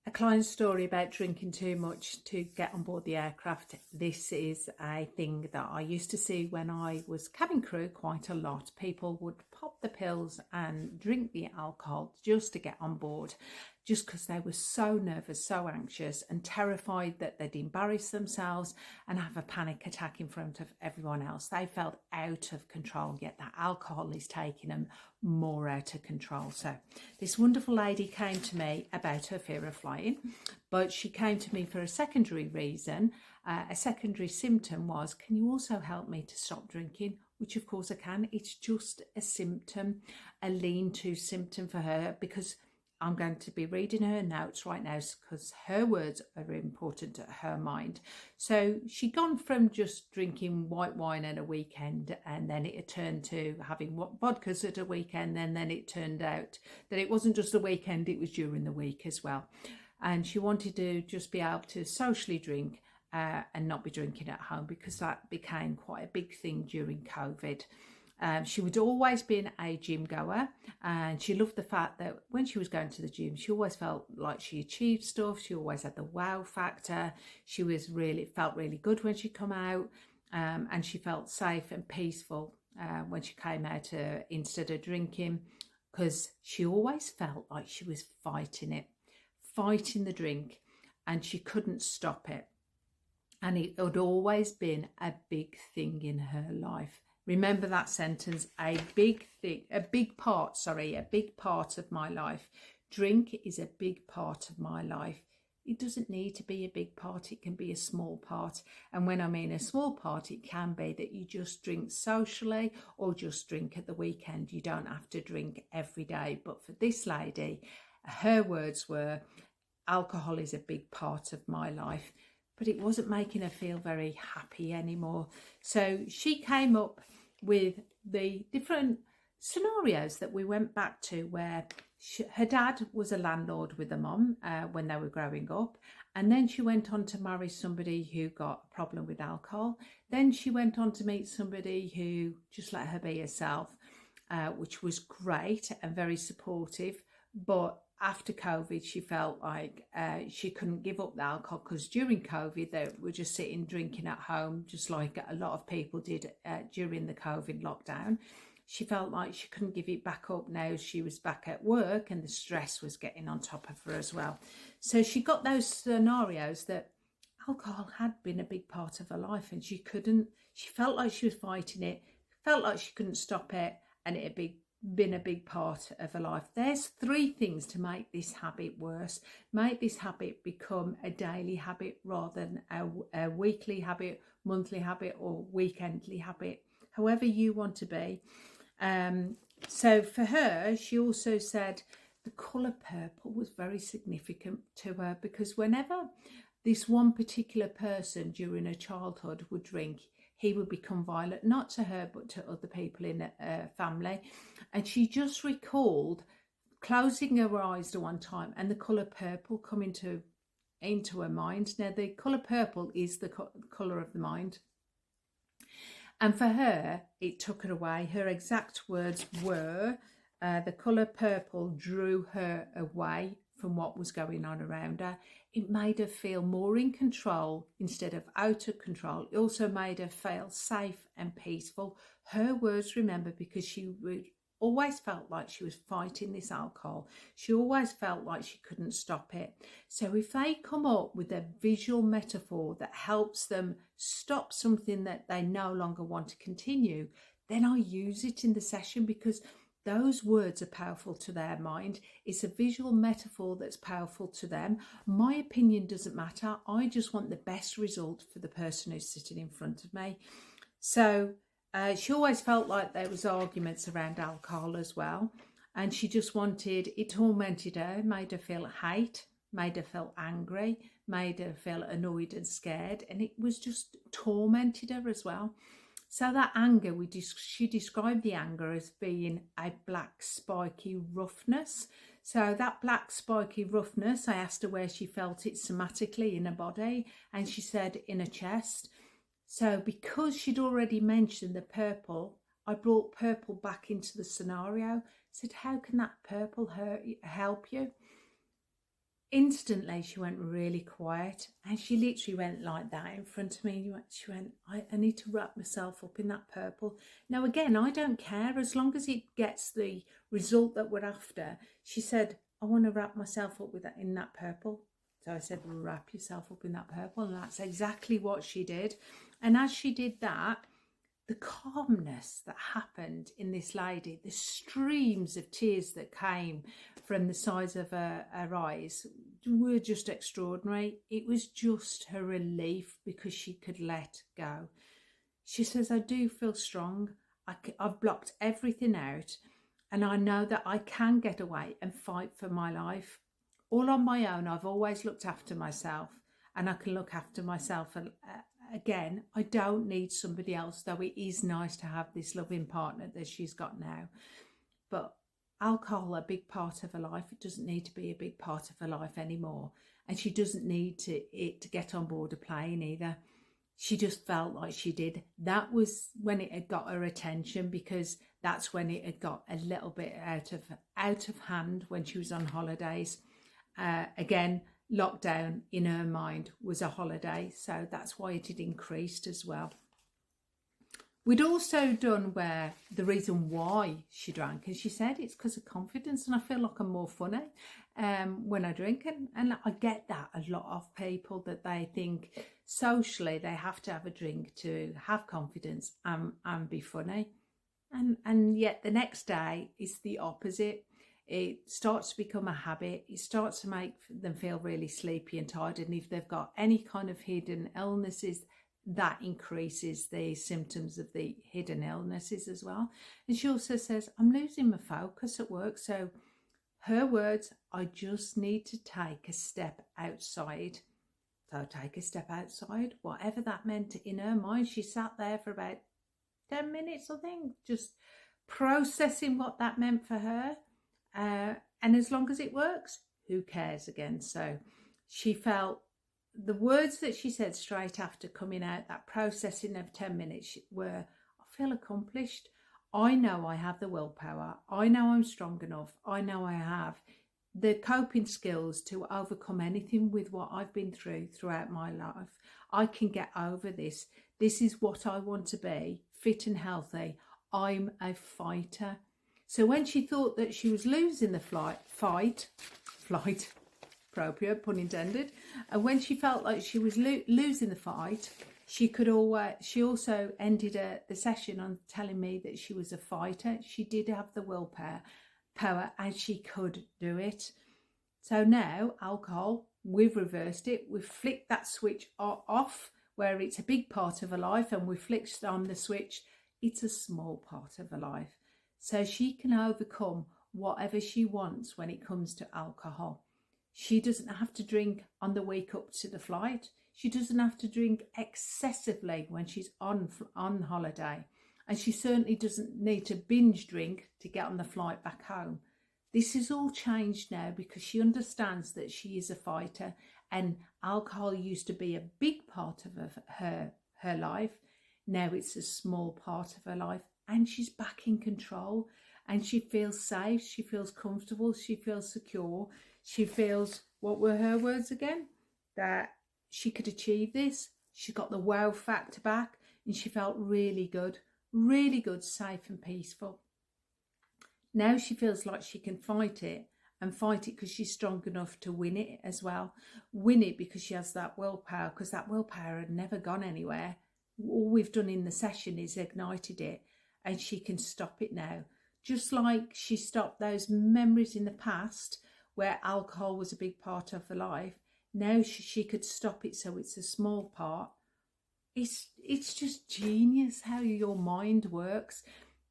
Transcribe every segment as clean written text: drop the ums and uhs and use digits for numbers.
A client's story about drinking too much to get on board the aircraft. This is a thing that I used to see when I was cabin crew quite a lot. People would pop the pills and drink the alcohol just to get on board, just because they were so nervous, so anxious and terrified that they'd embarrass themselves and have a panic attack in front of everyone else. They felt out of control, yet that alcohol is taking them more out of control. So this wonderful lady came to me about her fear of flying, but she came to me for a secondary reason. A secondary symptom was, can you also help me to stop drinking? Which of course I can. It's just a symptom, a lean-to symptom for her, because I'm going to be reading her notes right now because her words are important to her mind. So she'd gone from just drinking white wine at a weekend, and then it had turned to having vodkas at a weekend, and then it turned out that it wasn't just a weekend, it was during the week as well. And she wanted to just be able to socially drink and not be drinking at home, because that became quite a big thing during COVID. She would always been a gym goer, and she loved the fact that when she was going to the gym, she always felt like she achieved stuff. She always had the wow factor. She felt really good when she come out, and she felt safe and peaceful when she came out instead of drinking, because she always felt like she was fighting the drink, and she couldn't stop it. And it had always been a big thing in her life. Remember that sentence, a big part of my life. Drink is a big part of my life. It doesn't need to be a big part, it can be a small part. And when I mean a small part, it can be that you just drink socially or just drink at the weekend. You don't have to drink every day. But for this lady, her words were, alcohol is a big part of my life. But it wasn't making her feel very happy anymore. So she came up with the different scenarios that we went back to, where her dad was a landlord with a mum when they were growing up, and then she went on to marry somebody who got a problem with alcohol. Then she went on to meet somebody who just let her be herself, which was great and very supportive. But after COVID, she felt like she couldn't give up the alcohol, because during COVID, they were just sitting drinking at home, just like a lot of people did during the COVID lockdown. She felt like she couldn't give it back up now she was back at work, and the stress was getting on top of her as well. So she got those scenarios that alcohol had been a big part of her life, and she felt like she was fighting it, felt like she couldn't stop it, and it had been a big part of her life. There's 3 things to make this habit worse. Make this habit become a daily habit rather than a weekly habit, monthly habit, or weekendly habit, however you want to be. So for her, she also said the colour purple was very significant to her, because whenever this one particular person during her childhood would drink, he would become violent, not to her, but to other people in her family. And she just recalled closing her eyes at one time and the colour purple coming into her mind. Now, the colour purple is the colour of the mind. And for her, it took her away. Her exact words were, the colour purple drew her away from what was going on around her. It made her feel more in control instead of out of control. It also made her feel safe and peaceful. Her words, remember, because she always felt like she was fighting this alcohol. She always felt like she couldn't stop it. So if they come up with a visual metaphor that helps them stop something that they no longer want to continue, then I use it in the session, because those words are powerful to their mind. It's a visual metaphor that's powerful to them. My opinion doesn't matter. I just want the best result for the person who's sitting in front of me. So she always felt like there was arguments around alcohol as well. And she just it tormented her, made her feel hate, made her feel angry, made her feel annoyed and scared. And it was just tormented her as well. So that anger, she described the anger as being a black spiky roughness. So that black spiky roughness, I asked her where she felt it somatically in her body, and she said in her chest. So because she'd already mentioned the purple, I brought purple back into the scenario. I said, how can that purple help you? Instantly she went really quiet, and she literally went like that in front of me. She went, I need to wrap myself up in that purple. Now again, I don't care as long as it gets the result that we're after. She said, I want to wrap myself up with that in that purple. So I said, wrap yourself up in that purple, and that's exactly what she did. And as she did that, the calmness that happened in this lady, the streams of tears that came from the sides of her eyes were just extraordinary. It was just her relief because she could let go. She says, I do feel strong. I've blocked everything out, and I know that I can get away and fight for my life. All on my own, I've always looked after myself, and I can look after myself again. I don't need somebody else, though it is nice to have this loving partner that she's got now. But alcohol, a big part of her life, it doesn't need to be a big part of her life anymore. And she doesn't need it to get on board a plane either. She just felt like she did. That was when it had got her attention, because that's when it had got a little bit out of hand when she was on holidays. Again, lockdown in her mind was a holiday, so that's why it had increased as well. We'd also done where the reason why she drank, and she said it's because of confidence, and I feel like I'm more funny when I drink, and I get that a lot of people, that they think socially they have to have a drink to have confidence and be funny, and yet the next day it's the opposite. It starts to become a habit. It starts to make them feel really sleepy and tired. And if they've got any kind of hidden illnesses, that increases the symptoms of the hidden illnesses as well. And she also says, I'm losing my focus at work. So her words, I just need to take a step outside. So take a step outside, whatever that meant in her mind. She sat there for about 10 minutes, I think, just processing what that meant for her. And as long as it works, who cares again? So she felt the words that she said straight after coming out, that processing of 10 minutes, were, I feel accomplished. I know I have the willpower. I know I'm strong enough. I know I have the coping skills to overcome anything with what I've been throughout my life. I can get over this. This is what I want to be, fit and healthy. I'm a fighter. So when she thought that she was losing the fight, appropriate, pun intended, and when she felt like she was losing the fight, she also ended the session on telling me that she was a fighter. She did have the willpower, and she could do it. So now alcohol, we've reversed it. We've flicked that switch off where it's a big part of her life, and we flicked on the switch, it's a small part of her life. So she can overcome whatever she wants when it comes to alcohol. She doesn't have to drink on the week up to the flight. She doesn't have to drink excessively when she's on holiday. And she certainly doesn't need to binge drink to get on the flight back home. This is all changed now because she understands that she is a fighter, and alcohol used to be a big part of her life. Now it's a small part of her life. And she's back in control, and she feels safe, she feels comfortable, she feels secure, she feels, what were her words again? That she could achieve this. She got the wow factor back, and she felt really good, safe and peaceful. Now she feels like she can fight it, and fight it because she's strong enough to win it as well. Win it because she has that willpower, because that willpower had never gone anywhere. All we've done in the session is ignited it. And she can stop it now. Just like she stopped those memories in the past where alcohol was a big part of her life. Now she could stop it, so it's a small part. It's just genius how your mind works.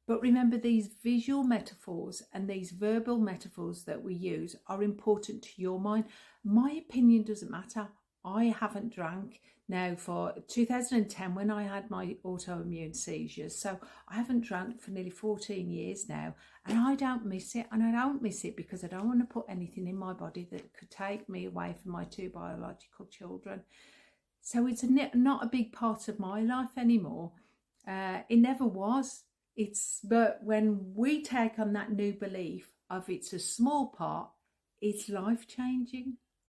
But remember, these visual metaphors and these verbal metaphors that we use are important to your mind. My opinion doesn't matter. I haven't drank now for 2010 when I had my autoimmune seizures. So I haven't drank for nearly 14 years now, and I don't miss it. And I don't miss it because I don't want to put anything in my body that could take me away from my 2 biological children. So it's not a big part of my life anymore. It never was. But when we take on that new belief of it's a small part, it's life-changing.